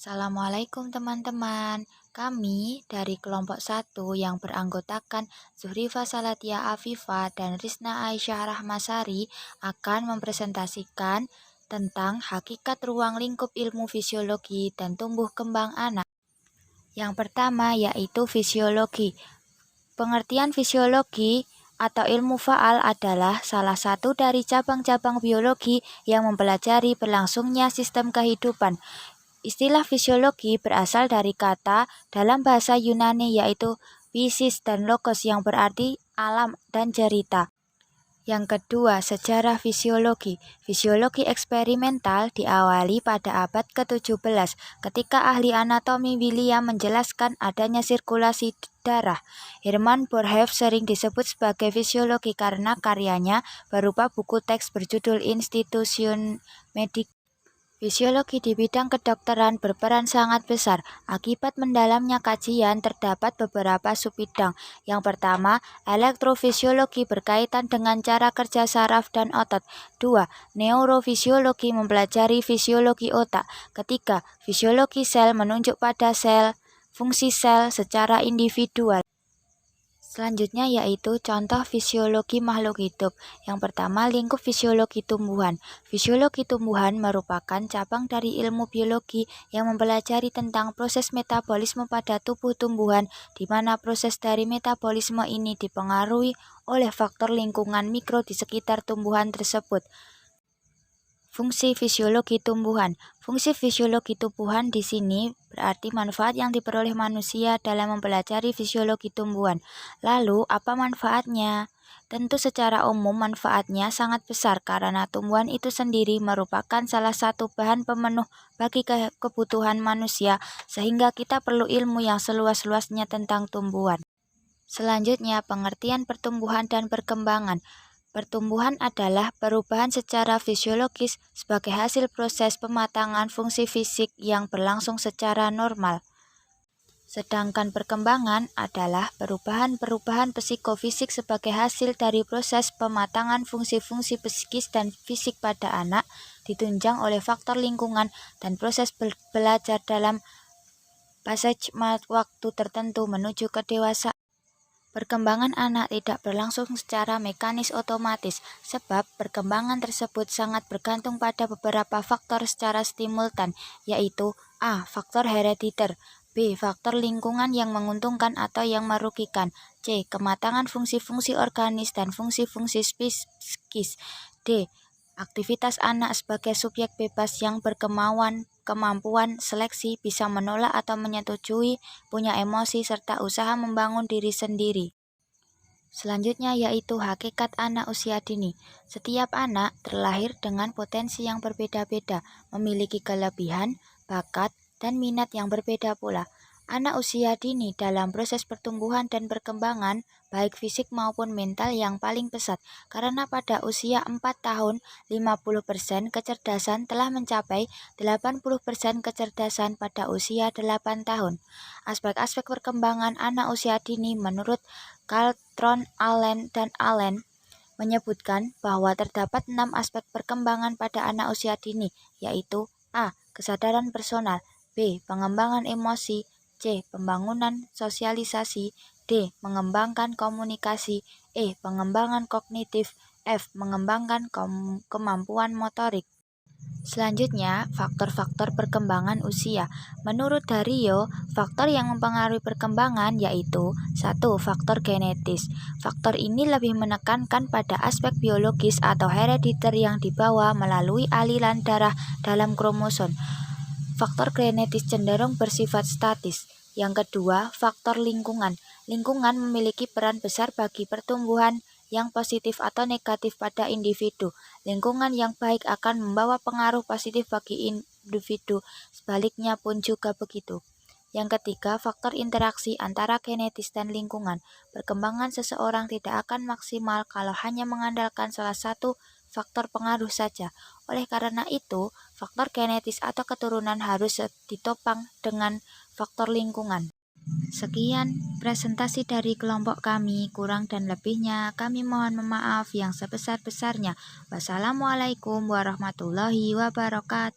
Assalamualaikum teman-teman. Kami dari kelompok 1 yang beranggotakan Zuhrifa Salatia Afifa dan Risna Aisyah Rahmasari akan mempresentasikan tentang hakikat ruang lingkup ilmu fisiologi dan tumbuh kembang anak. Yang pertama yaitu fisiologi. Pengertian fisiologi atau ilmu faal adalah salah satu dari cabang-cabang biologi yang mempelajari berlangsungnya sistem kehidupan. Istilah fisiologi berasal dari kata dalam bahasa Yunani yaitu physis dan logos yang berarti alam dan cerita. Yang kedua, sejarah fisiologi. Fisiologi eksperimental diawali pada abad ke-17 ketika ahli anatomi William menjelaskan adanya sirkulasi darah. Hermann Boerhaave sering disebut sebagai fisiologi karena karyanya berupa buku teks berjudul Institution Medica. Fisiologi di bidang kedokteran berperan sangat besar. Akibat mendalamnya kajian, terdapat beberapa subbidang. Yang pertama, elektrofisiologi berkaitan dengan cara kerja saraf dan otot. 2. Neurofisiologi mempelajari fisiologi otak. Ketiga, fisiologi sel menunjuk pada sel, fungsi sel secara individual. Selanjutnya yaitu contoh fisiologi makhluk hidup. Yang pertama, lingkup fisiologi tumbuhan. Fisiologi tumbuhan merupakan cabang dari ilmu biologi yang mempelajari tentang proses metabolisme pada tubuh tumbuhan, di mana proses dari metabolisme ini dipengaruhi oleh faktor lingkungan mikro di sekitar tumbuhan tersebut. Fungsi fisiologi tumbuhan. Fungsi fisiologi tumbuhan di sini berarti manfaat yang diperoleh manusia dalam mempelajari fisiologi tumbuhan. Lalu, apa manfaatnya? Tentu secara umum manfaatnya sangat besar karena tumbuhan itu sendiri merupakan salah satu bahan pemenuh bagi kebutuhan manusia, sehingga kita perlu ilmu yang seluas-luasnya tentang tumbuhan. Selanjutnya, pengertian pertumbuhan dan perkembangan. Pertumbuhan adalah perubahan secara fisiologis sebagai hasil proses pematangan fungsi fisik yang berlangsung secara normal. Sedangkan perkembangan adalah perubahan-perubahan psikofisik sebagai hasil dari proses pematangan fungsi-fungsi psikis dan fisik pada anak, ditunjang oleh faktor lingkungan dan proses belajar dalam passage waktu tertentu menuju kedewasaan. Perkembangan anak tidak berlangsung secara mekanis otomatis, sebab perkembangan tersebut sangat bergantung pada beberapa faktor secara simultan, yaitu A. Faktor herediter, B. Faktor lingkungan yang menguntungkan atau yang merugikan, C. Kematangan fungsi-fungsi organis dan fungsi-fungsi psikis, D. Aktivitas anak sebagai subjek bebas yang kemampuan seleksi, bisa menolak atau menyetujui, punya emosi, serta usaha membangun diri sendiri. Selanjutnya yaitu hakikat anak usia dini. Setiap anak terlahir dengan potensi yang berbeda-beda, memiliki kelebihan, bakat, dan minat yang berbeda pula. Anak usia dini dalam proses pertumbuhan dan perkembangan, baik fisik maupun mental yang paling pesat, karena pada usia 4 tahun, 50% kecerdasan telah mencapai 80% kecerdasan pada usia 8 tahun. Aspek-aspek perkembangan anak usia dini menurut Carlton, Allen, dan Allen menyebutkan bahwa terdapat 6 aspek perkembangan pada anak usia dini, yaitu A. Kesadaran personal, B. Pengembangan emosi, C. Pembangunan sosialisasi, D. Mengembangkan komunikasi, E. Pengembangan kognitif, F. Mengembangkan kemampuan motorik. Selanjutnya, faktor-faktor perkembangan usia. Menurut Dario, faktor yang mempengaruhi perkembangan yaitu 1. Faktor genetis. Faktor ini lebih menekankan pada aspek biologis atau herediter yang dibawa melalui aliran darah dalam kromosom. Faktor genetis cenderung bersifat statis. Yang kedua, faktor lingkungan. Lingkungan memiliki peran besar bagi pertumbuhan yang positif atau negatif pada individu. Lingkungan yang baik akan membawa pengaruh positif bagi individu, sebaliknya pun juga begitu. Yang ketiga, faktor interaksi antara genetis dan lingkungan. Perkembangan seseorang tidak akan maksimal kalau hanya mengandalkan salah satu faktor pengaruh saja. Oleh karena itu, faktor genetis atau keturunan harus ditopang dengan faktor lingkungan. Sekian presentasi dari kelompok kami, kurang dan lebihnya kami mohon maaf yang sebesar-besarnya. Wassalamualaikum warahmatullahi wabarakatuh.